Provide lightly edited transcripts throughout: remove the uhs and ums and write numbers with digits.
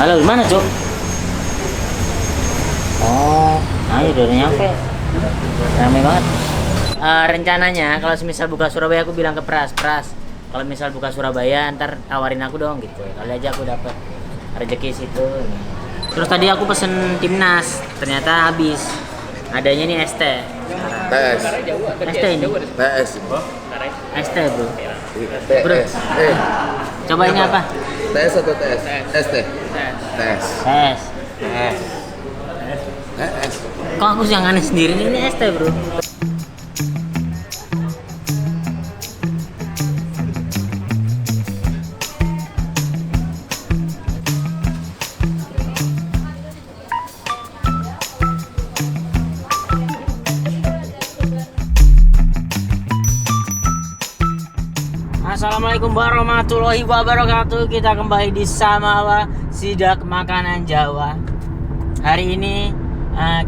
Halo, gimana, Cuk? Oh, ayo udah nyampe. Rame banget. Rencananya kalau misal buka Surabaya aku bilang ke Pras, kalau misal buka Surabaya ntar tawarin aku dong gitu. Kali aja aku dapat rezeki situ. Terus tadi aku pesen timnas, ternyata habis. Adanya nih ST. TS. ST ini. TS. ST, Bro. Bro. TS. Coba ini apa? TS atau TS? ST. TS. S. TS. Kok aku yang aneh sendiri ini ST, Bro. Assalamualaikum warahmatullahi wabarakatuh. Kita kembali di Samawa Sidak Makanan Jawa. Hari ini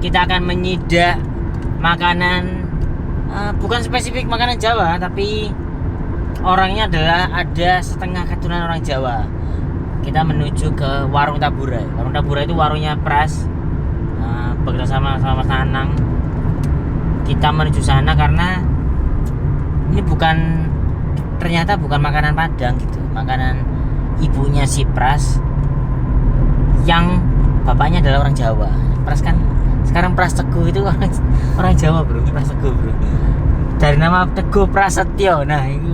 kita akan menyidak makanan, bukan spesifik makanan Jawa, tapi orangnya adalah ada setengah keturunan orang Jawa. Kita menuju ke Warung Taburai. Warung Taburai itu warungnya Pras, bekerjasama sama Sanang. Kita menuju sana karena ini ternyata bukan makanan Padang gitu, makanan ibunya si Pras yang bapaknya adalah orang Jawa. Pras kan sekarang Pras Teguh itu orang Jawa, Bro. Pras Teguh, Bro, dari nama Teguh Prasetyo. Nah itu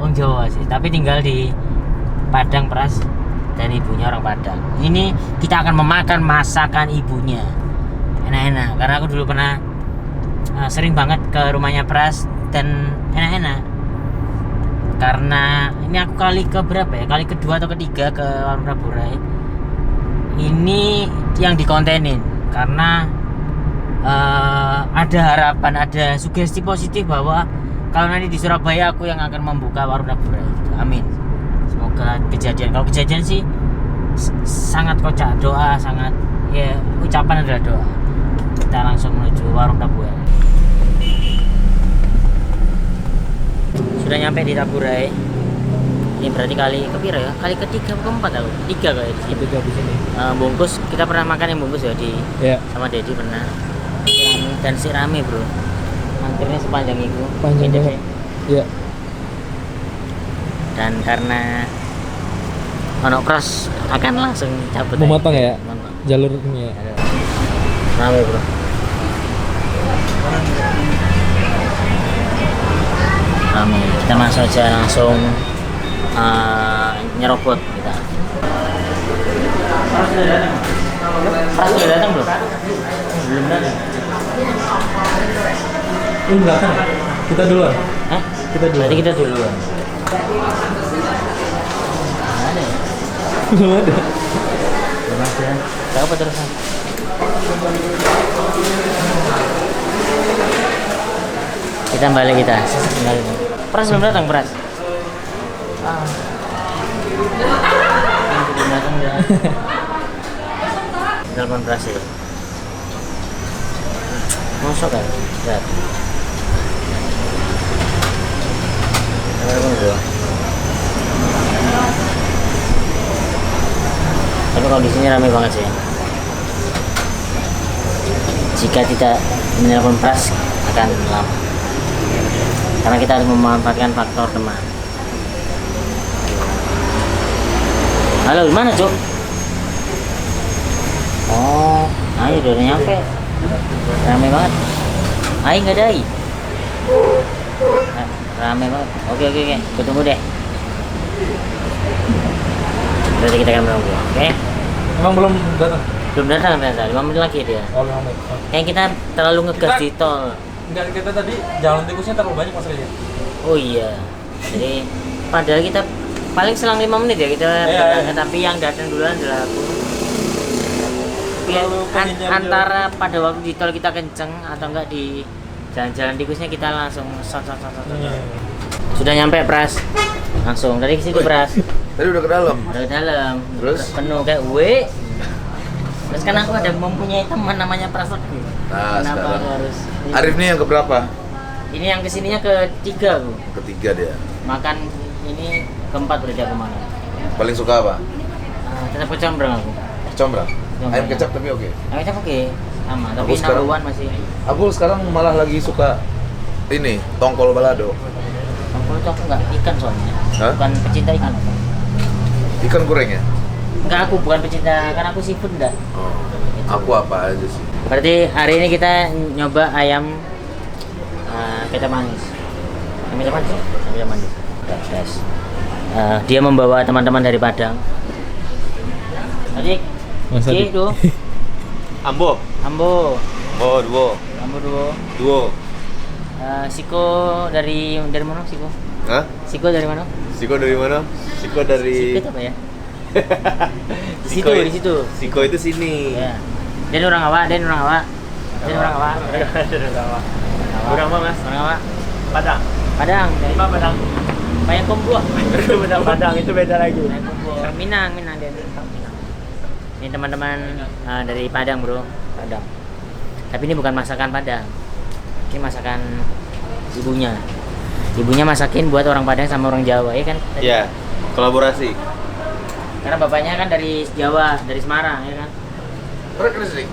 orang Jawa sih, tapi tinggal di Padang Pras, dan ibunya orang Padang. Ini kita akan memakan masakan ibunya, enak-enak, karena aku dulu pernah sering banget ke rumahnya Pras dan enak-enak. Karena ini aku kali ke berapa ya? Kali kedua atau ketiga ke Warung Taburai. Ini yang dikontenin karena ada harapan, ada sugesti positif bahwa kalau nanti di Surabaya aku yang akan membuka Warung Taburai. Amin. Semoga kejadian. Kalau kejadian sih sangat kocak, doa sangat ya, ucapan adalah doa. Kita langsung menuju Warung Taburai. Sudah nyampe di Taburai. Ini berarti kali kepira ya? Kali ketiga atau keempat aku? Tiga kali di sini. Ketiga di sini. Bungkus, kita pernah makan yang bungkus ya di sama Dedi pernah. Rame dan si rame, Bro. Antrenya sepanjang itu. Panjang banget. Iya. Dan karena Ono Pras akan langsung cabut. Memotong ya? Memotong. Jalurnya. Rame, Bro. Rame. Kita masuk aja langsung nyerobot kita. Pras sudah datang belum? Belum datang. Ini belakang. Kita duluan. Hah? Kita duluan. Berarti kita duluan. Mana ya? Belum ada. Belum ada. Tahu apa terusan? Kita balik kita. Pras belum datang, Pras. Belum datang ya. Telepon Pras ya. Masuk kan? Lihat. Telepon gua. Tapi kondisinya ramai banget sih. Jika tidak menelpon Pras akan lama. Karena kita harus memanfaatkan faktor teman. Halo, gimana, Cuk? Oh, ayo udah nyampe. Rame banget. Ayo nggak ada air. Rame banget. Oke. Ketemu deh. Berarti kita akan menunggu. Oke? Emang belum datang? Belum datang ternyata. 5 menit lagi dia. Oh, 5 menit. Kayak kita terlalu ngegas di tol. Enggak, kita tadi jalan tikusnya terlalu banyak Mas Rizky. Oh iya. Jadi padahal kita paling selang 5 menit ya kita. Iya. Tapi yang datang duluan adalah aku. Terlalu pengen Antara pada waktu di tol kita kenceng atau enggak di jalan-jalan tikusnya kita langsung shot. Sudah nyampe, Pras. Langsung dari situ, Pras. Tadi udah ke dalam. Udah ke dalam. Terus? Penuh kayak Terus kan aku ada mempunyai teman namanya Pras Teguh. Nah, Kenapa sekarang aku harus Arif nih yang keberapa? Ini yang kesininya ketiga, Bu. Ketiga dia. Makan ini keempat berarti aku makan. Paling suka apa? Tetap kecombrang aku. Kecombrang. Ayam kecap tapi oke. Ayam kecap oke, sama. Tapi Aku sekarang- number one masih. Aku sekarang malah lagi suka ini tongkol balado. Kalau itu aku nggak ikan soalnya. Hah? Bukan pecinta ikan aku. Ikan goreng ya? Enggak, aku bukan pecinta, kan aku seafood enggak. Oh. Aku apa aja sih? Berarti hari ini kita nyoba ayam kecap manis. Ayam kecap manis? Ayam kecap manis. Guys. Dia membawa teman-teman dari Padang. Adik, Mas Adi. itu Ambo. Ambo, Oh, duo. Ambo dulu. Duo. Siko dari mana Siko? Hah? Siko dari mana? Siko dari mana? Siko dari Siko itu apa ya? Di situ. Siko itu sini. Ya. Dia orang awak. Orang apa, Mas? Orang awak. Padang. Padang. Apa Padang? Payak Kombuah. Padang itu beda lagi. Payak Kombuah. Minang dia. Ini teman-teman dari Padang, Bro. Padang. Tapi ini bukan masakan Padang. Ini masakan ibunya. Ibunya masakin buat orang Padang sama orang Jawa, ya kan? Iya. Kolaborasi. Karena bapaknya kan dari Jawa, dari Semarang, ya kan? Korek di sini.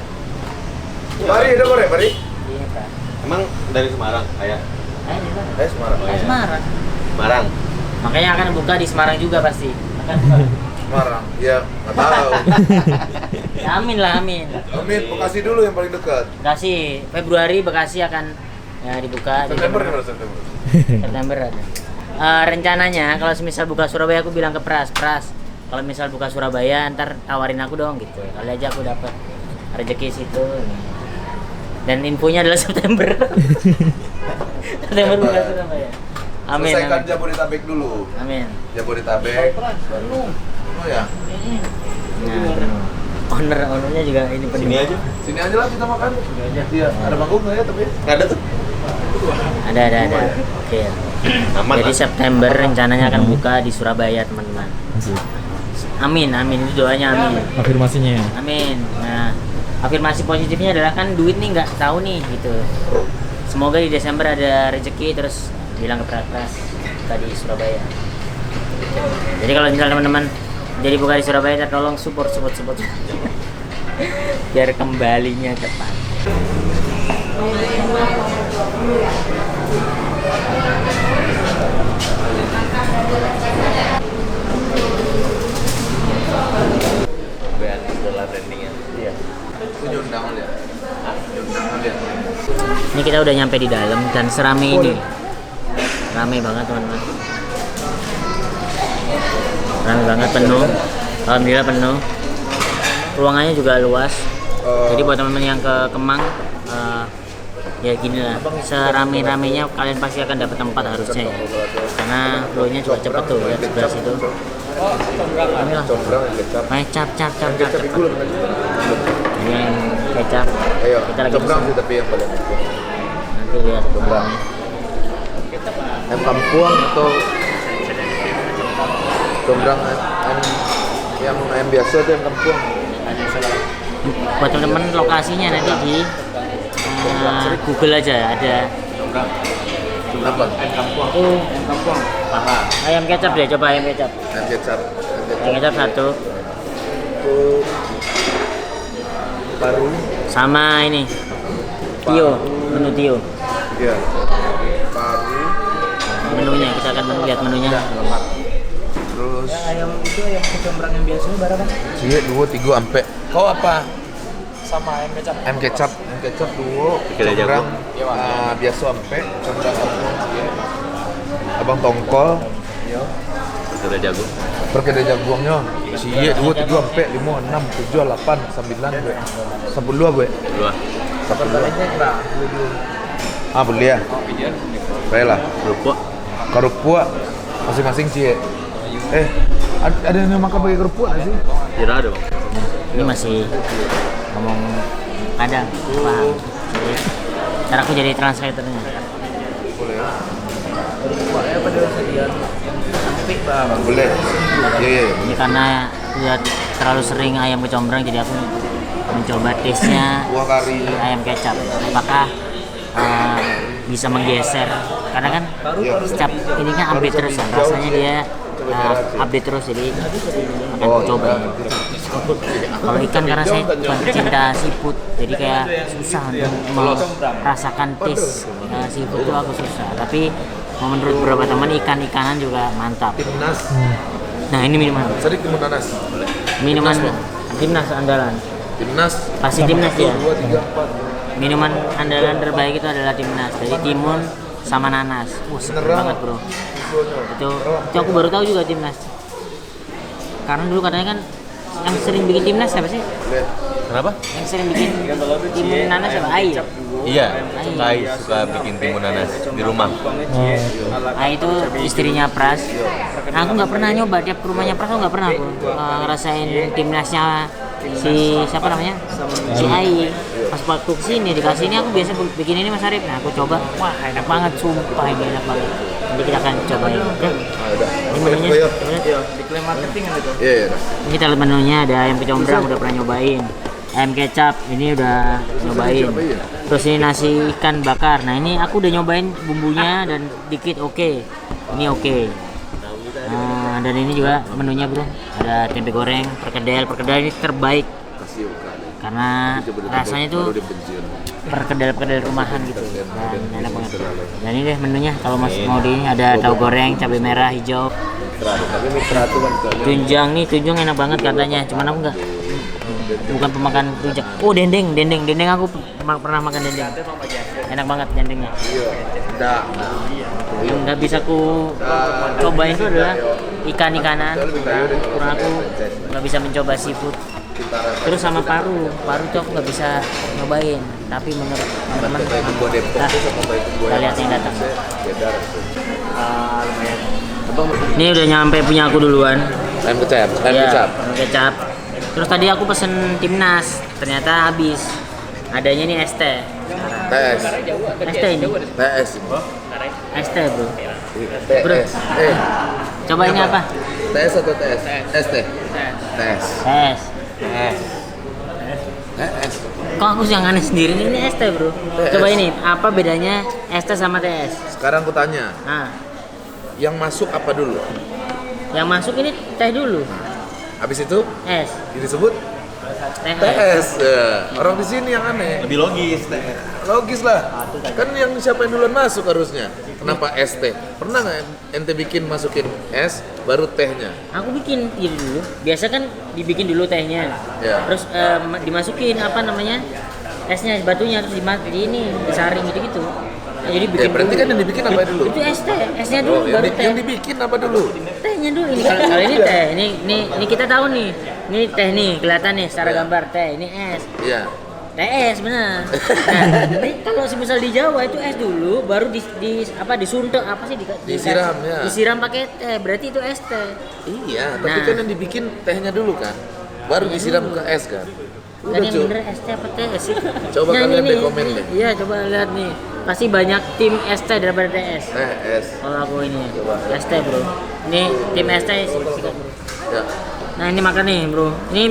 Mari, ada korek, mari. Iya, Pak. Emang dari Semarang, ayah? Di mana? Semarang. Semarang. Semarang. Makanya akan buka di Semarang juga pasti. Akan buka. Semarang. Iya, nggak tahu. Ya, amin lah, amin. Amin, Bekasi dulu yang paling dekat. Bekasi, Februari Bekasi akan dibuka. September di mana September? September ada. Rencananya kalau misal buka Surabaya aku bilang ke Pras, kalau misal buka Surabaya ntar tawarin aku dong gitu. Kali aja aku dapat rezeki situ. Dan infonya adalah September. September buka Surabaya. Amin. Selesaikan Amin. Jabodetabek dulu. Amin. Jabodetabek. Baru. Oh ya. Nah, ownernya juga ini penuh. Sini aja. Sini aja lah kita makan. Sini aja. Iya. Ada mangkuk nggak ya tapi? Nggak ada tuh. Ada. Oke. Aman. Jadi lah. September rencananya akan buka di Surabaya, teman-teman. Masih. Amin, itu doanya amin. Afirmasinya ya. Amin. Nah, afirmasi positifnya adalah kan duit nih nggak tahu nih gitu. Semoga di Desember ada rezeki terus bilang ke Pras tadi Surabaya. Jadi kalau misalnya teman-teman jadi buka di Surabaya, tolong support. Biar kembalinya cepat. Iya. Nyundang lihat. Ini kita udah nyampe di dalam dan serame ini. Rame banget, teman-teman. Rame banget, penuh. Alhamdulillah penuh. Ruangannya juga luas. Jadi buat teman-teman yang ke Kemang, ya gini lah. Serame-ramenya kalian pasti akan dapat tempat harusnya ya. Karena flow-nya juga cepet tuh ya sebelah situ. Ini lah. Combrang yang kecap. Cap. Kecap itu loh. Ini yang kecap. Ayo. Kita lagi Combrang pesen. sih tapi yang paling enak. Nanti lihat Combrang. Ayam kampung atau combrang yang ayam biasa tuh yang kampung. buat teman-teman lokasinya nanti di Google aja ada Apa? itu ayam kecap deh, coba ayam kecap Ayam kecap. ayam kecap satu Itu paru. sama ini Tio, menu Tio Iya. Paru. menunya, kita akan lihat menunya. Terus Ayam itu ayam kecombrang yang biasa berapa? cie 2 3 ampe. Kau apa? Sama ayam kecap. Ayam kecap. Ayam kecap 2. Combrang biasa ampe. Combrang kampung cie. Abang tongkol. Iya. Ada jago. Perkedel jaguangnya. Cie 2 3 ampe 5 6 7 8 9 gue. 10 gue. 10. Ah, boleh ya? Baiklah. Kerupuk masing-masing cie. Ada yang makan pakai kerupuk nggak sih? Tidak ada. Ini masih ngomong kadang paham. Jadi cara aku jadi translatornya. Boleh ya. Boleh. Iya. Ini karena udah terlalu sering ayam kecombrang jadi aku mencoba taste-nya Kuah kari. ayam kecap. Apakah bisa menggeser? Karena kan Iya. setiap ini kan ambil terus kan. Rasanya dia update terus, jadi akan Oh, aku coba. Kalau ikan karena saya pecinta seafood, jadi kayak susah untuk merasakan taste seafood itu aku susah. Tapi menurut beberapa teman ikan-ikanan juga mantap. Timnas. Nah ini minuman, Tadi Timnas. minuman timnas andalan. Timnas. Pasti timnas ya. 2, 3, 4. Minuman andalan terbaik itu adalah timnas dari timun sama nanas. Seger banget bro. Itu aku baru tahu juga timnas. Karena dulu katanya kan yang sering bikin timnas siapa sih? Kenapa? Yang sering bikin timun nanas siapa? Ai. Iya, Kai suka bikin timun nanas di rumah. Ai itu istrinya Pras. Nah, aku nggak pernah nyoba, tiap rumahnya Pras aku nggak pernah aku ngerasain timnasnya si siapa namanya? Si Ai. Pas waktu kesini dikasih ini aku biasa bikin ini Mas Arif. Nah aku coba, wah enak banget, sumpah ini enak banget. Nanti kita akan cobain. Ya. Ini menunya. Diklaim marketing kan itu. Iya, iya. Ini kita lihat menunya, ada ayam kecombrang udah pernah nyobain. Ayam kecap ini udah nyobain. Terus ini nasi ikan bakar. Nah ini aku udah nyobain bumbunya dan dikit oke. Ini oke. Nah, dan ini juga menunya bro. Ada tempe goreng, perkedel. Perkedel ini terbaik. Karena rasanya tuh perkedel rumahan gitu dan enak banget. Dan ini deh menunya, kalau mas mau di ada tahu goreng, cabai merah, hijau, tunjang enak banget katanya, cuman aku enggak, bukan pemakan tunjang. Oh dendeng aku pernah makan dendeng, enak banget dendengnya. Yang nggak bisa ku cobain itu adalah ikan-ikanan, kurang aku nggak bisa mencoba seafood. Terus sama paru tuh aku nggak bisa nyobain, tapi menurut teman-teman kita lihat yang datang. Ini udah nyampe punya aku duluan. Ayam kecap. Ayam kecap. Terus tadi aku pesen timnas, ternyata habis. Adanya nih ST. TS. ST ini. TS. ST bro. Bro. TS. Coba ini apa? TS atau TS? ST. TS. TS. Kok aku yang aneh sendiri ini ST bro. Coba ini apa bedanya ST sama TS? Sekarang aku tanya, Nah, yang masuk apa dulu? yang masuk ini teh dulu. Habis itu S. disebut Teh. TS. Ya. Orang di sini yang aneh. Lebih logis. Logis lah. Kan yang siapa yang duluan masuk harusnya. Kenapa ST? Pernah nggak ente bikin masukin S baru tehnya? Aku bikin ini dulu. Biasa kan dibikin dulu tehnya. Ya. Terus dimasukin apa namanya? esnya, batunya terus ini disaring gitu-gitu. Nah, jadi bikin berarti dulu. kan yang dibikin apa dulu? Itu es teh, esnya dulu baru teh. Yang dibikin apa dulu? Tehnya dulu. Ini kalau ini teh, ini kita tahu nih. Ini teh nih, kelihatan nih secara gambar teh, ini es. Iya. Teh es benar. Nah, ini kalau misal di Jawa itu es dulu, baru disuntek apa sih disiram ya. Disiram pakai teh, berarti itu es teh. Iya, tapi Nah. kan yang dibikin tehnya dulu kan. Baru disiram ke es kan. Udah, Tadi yang Cuk. bener es teh apa teh sih? Coba kalian deh komen deh. Iya, coba lihat nih. Pasti banyak tim es teh daripada TS. Es. Kalau aku ini es teh bro. Ini tim es teh sikat bro. Ya. Nah ini makan nih bro. Ini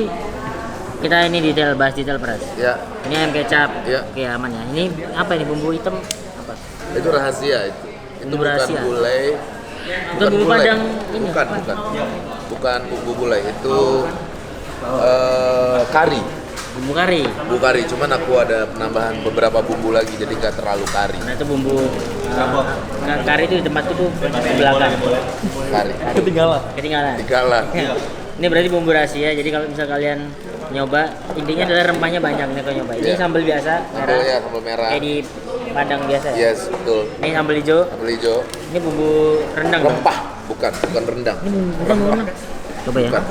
kita ini bahas detail peras. Ya. Ini ayam kecap. Ya. Oke aman ya. Ini apa ini bumbu hitam? Apa? Itu rahasia itu. Itu Bumbu bukan rahasia. gulai. Itu bumbu gulai. padang ini. Bukan. Bukan bumbu gulai. Itu kari. Bumbu kari. Bumbu kari. Cuman aku ada penambahan beberapa bumbu lagi jadi nggak terlalu kari. Nah itu bumbu kari itu di tempatku tuh di belakang. Kari. Ketinggalan. Ketinggalan. Tigalan. Ini berarti bumbu rahasia. Jadi kalau misal kalian nyoba, intinya adalah rempahnya banyak nih kalau nyoba. Ini Iya. sambal biasa, merah. Sambal ya, sambal merah. Kayak di Padang biasa ya. Yes, betul. Ini sambal hijau. Sambal hijau. Ini bumbu rendang. Bang. Rempah, bukan rendang. Ini bumbu rendang. Coba ya. Bukan.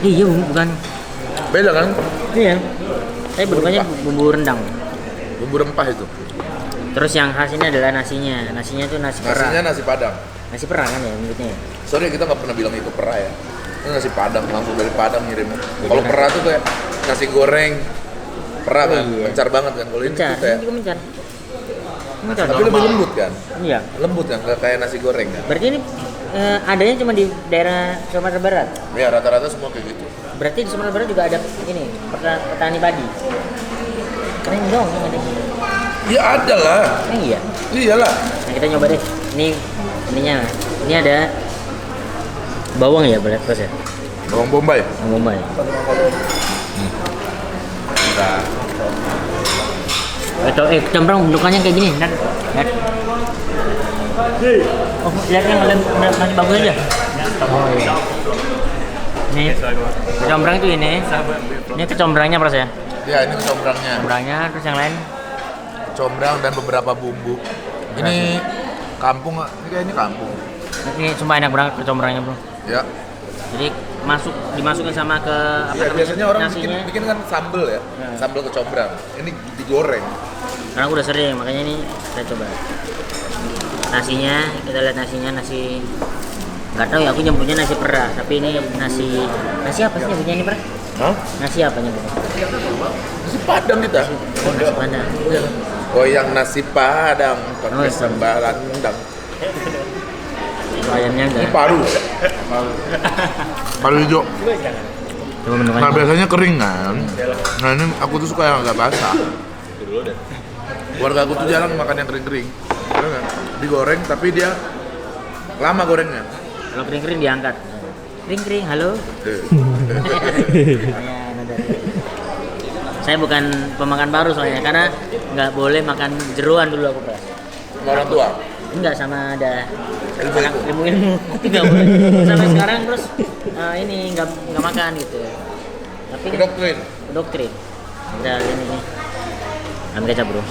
Iya bumbu bukan. Beda kan? Iya. Tapi bentukannya bumbu rendang. Bumbu rempah itu. Terus yang khas ini adalah nasinya. Nasinya tuh nasi perah. Nasinya nasi Padang. Nasi perah kan ya menurutnya. Sorry kita nggak pernah bilang itu perah ya. Itu nasi Padang langsung dari Padang ngirim. Kalau perah tuh kayak nasi goreng perah kan, Iya. mencar banget kan. Kalau ini Mencar, tuh kayak ini juga mencar. Mencar. tapi lebih lembut kan. Iya. Lembut kan, nggak kayak nasi goreng kan. Berarti ini adanya cuma di daerah Sumatera Barat. Ya rata-rata semua kayak gitu. Berarti di Sumatera Barat juga ada ini petani padi. Keren dong yang ada. Ya ada lah. Iya. Iyalah. Nah kita nyoba deh. Ini ininya. Ini ada bawang ya, Pras ya? Bawang bombay. Bawang bombay. Kecombrang bentukannya kayak gini, lihat. Oh, lihat yang masih bagus aja. Oh iya. Nih, kecombrang itu ini. Ini kecombrangnya, Pras ya? Ya, ini kecombrangnya. Kecombrangnya, terus yang lain Combrang dan beberapa bumbu. Ini kampung, ini kayaknya kampung. ini sumpah enak banget kecombrangnya, Bro. Ya. Jadi dimasukin sama ke apa Ya, namanya? biasanya orang Nasinya. bikin kan sambel ya. Sambel kecombrang. Ini digoreng. Karena aku udah sering, makanya ini saya coba. Nasinya, kita lihat nasinya, nasi nggak tahu ya, aku nyebutnya nasi perah, tapi ini nasi apa sih nyebutnya ini, Pras? Hah? Nasi apa nyebutnya? Nasi Padang kita. Oh, nasi Padang. Goyang nasi Padang Oh, pakai iya. sambal rendang. Kalau ayamnya Ini enggak. paru. Paru hijau. Coba bentukannya. Nah, biasanya kering kan. Nah, ini aku tuh suka yang agak basah. Keluarga aku tuh jarang makan yang kering-kering. Karena kan digoreng tapi dia lama gorengnya. Kalau kering-kering diangkat. Kering-kering, halo. Saya bukan pemakan baru soalnya, karena nggak boleh makan jeruan dulu aku, Pras. Sama orang tua. Enggak, sama ada Ilmu-ilmu. ilmu nggak boleh. Sampai sekarang terus ini nggak makan gitu. Tapi Doktrin. doktrin. Udah ini nih. Ayam kecap, Bro.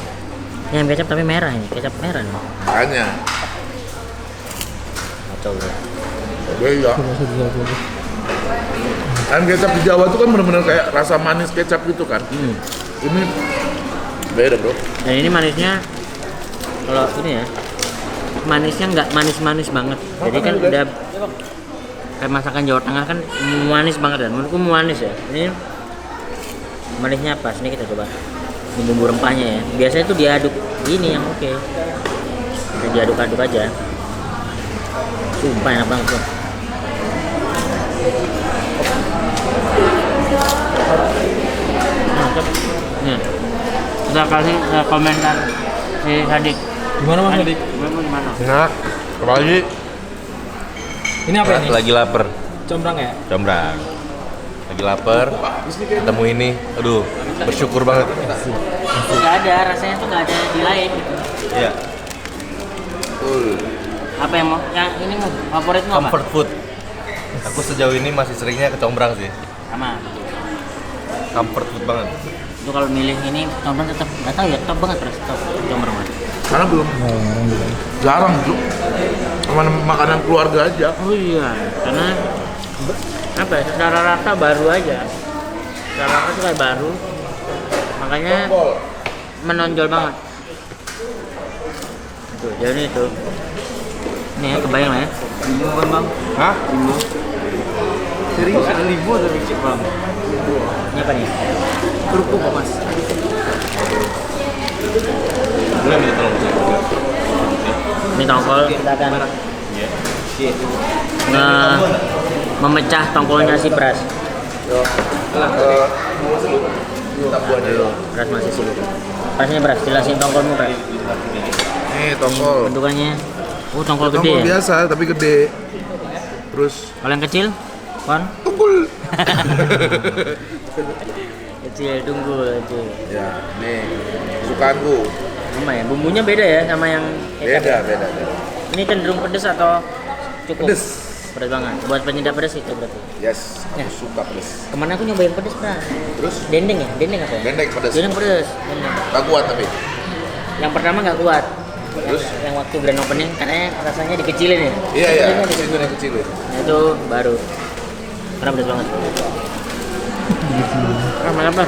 Ini ayam kecap tapi merah ini, kecap merah nih. Makanya. Kacau, Bro. Beda. Ayam kecap di Jawa tuh kan benar-benar kayak rasa manis kecap gitu kan. Ini beda, Bro. Dan ini manisnya kalau ini ya, manisnya nggak manis-manis banget. Jadi kan udah kayak masakan Jawa Tengah kan manis banget, dan menurutku manis ya. Ini manisnya pas. Ini kita coba ini bumbu rempahnya ya. Biasanya itu diaduk ini yang oke. Kita diaduk-aduk aja. Sumpah enak banget tuh. Nih, kita kasih komentar si Hadik. Gimana Mas Adik? Gimana? Enak. Apalagi Ini apa ini? Lagi lapar, Combrang ya? combrang. Lagi lapar, ketemu ini, aduh, bersyukur banget. Nggak ada, rasanya tuh nggak ada di lain gitu. Iya, Apa yang mau? Yang ini mau favoritmu apa? comfort food. Aku sejauh ini masih seringnya ke combrang sih. Sama. Comfort food banget. Itu kalau milih ini combrang tetap nggak tahu ya, top banget terus top combrang Mas. karena belum jarang tuh. Sama makanan keluarga aja. Oh iya, karena apa ya? Secara rata baru aja. Secara rata tuh kayak baru. Makanya menonjol banget. Tuh, jadi itu. Ini ya, kebayang lah ya. Bukan Bang. Hah? Serius ada ribu atau dikit Bang? Ini apa nih? Kerupuk kok Mas. Boleh minta tolong saya? Ini tongkol, kita akan memecah tongkolnya si Pras. Pras masih sibuk. Prasnya Pras, jelasin tongkolmu Pras. Nih tongkol. Bentukannya, tongkol gede Tongkol ya? biasa tapi gede. Terus Kalau yang kecil, Kon? tunggul. Kecil, tunggul itu. Ya, nih kesukaanku. Sama ya, bumbunya beda ya sama yang kecap. Beda. Ini cenderung pedes atau cukup? Pedes. Pedes banget. Buat penyedap pedes itu berarti. Yes, Ya. aku suka pedes. Kemana aku nyobain pedes, Pras? Terus Dendeng ya? Dendeng apa ya? dendeng pedes. Dendeng pedes. Dendeng. Tak kuat tapi. Yang pertama nggak kuat. Terus? Yang waktu grand opening katanya rasanya dikecilin ya? Iya, Kecilin, itu dikecilin. yang kecil. Nah, itu baru. Karena pedes banget. Apa?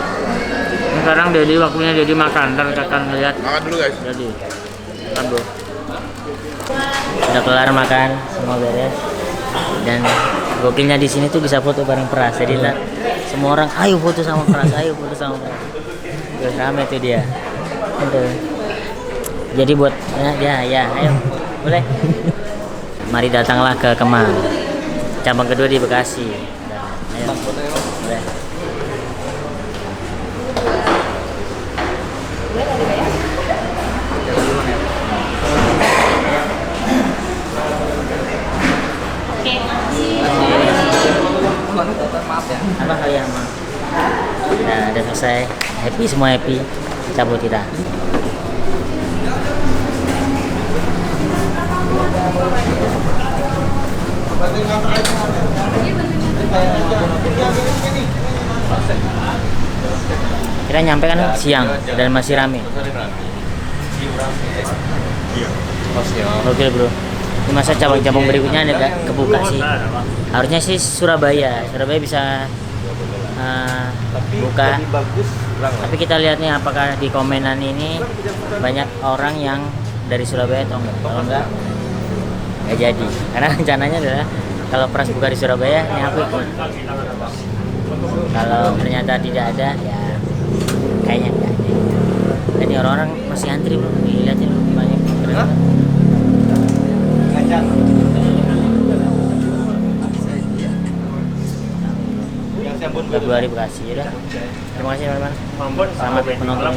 Sekarang jadi waktunya jadi makan. Ntar kita akan lihat Makan dulu guys. jadi. Makan bro. Udah kelar makan, semua beres. Dan gokilnya di sini tuh bisa foto bareng Pras. Jadi ntar semua orang, ayo foto sama Pras, ayo foto sama Pras. Terus rame tuh dia. Gitu. Jadi buat ya, ayo, boleh. Mari datanglah ke Kemang. Cabang kedua di Bekasi. Ayo, boleh. Maaf ya. Apa? Oh iya, maaf. Nah, udah selesai. Happy, semua happy. Cabut kita. Kita nyampe kan siang dan masih rame. Oke bro. Di masa cabang-cabang berikutnya ada kebuka sih. Harusnya sih Surabaya bisa buka. Tapi kita lihat nih apakah di komenan ini banyak orang yang dari Surabaya atau enggak. Kalau enggak jadi. Karena rencananya adalah kalau Pras buka di Surabaya, ini aku ikut. Kalau ternyata tidak ada, ya kayaknya enggak. Ini orang-orang masih antri bro, dilihatin banyak. Keren. Februari Bekasi, udah. Terima kasih teman-teman. Selamat menonton.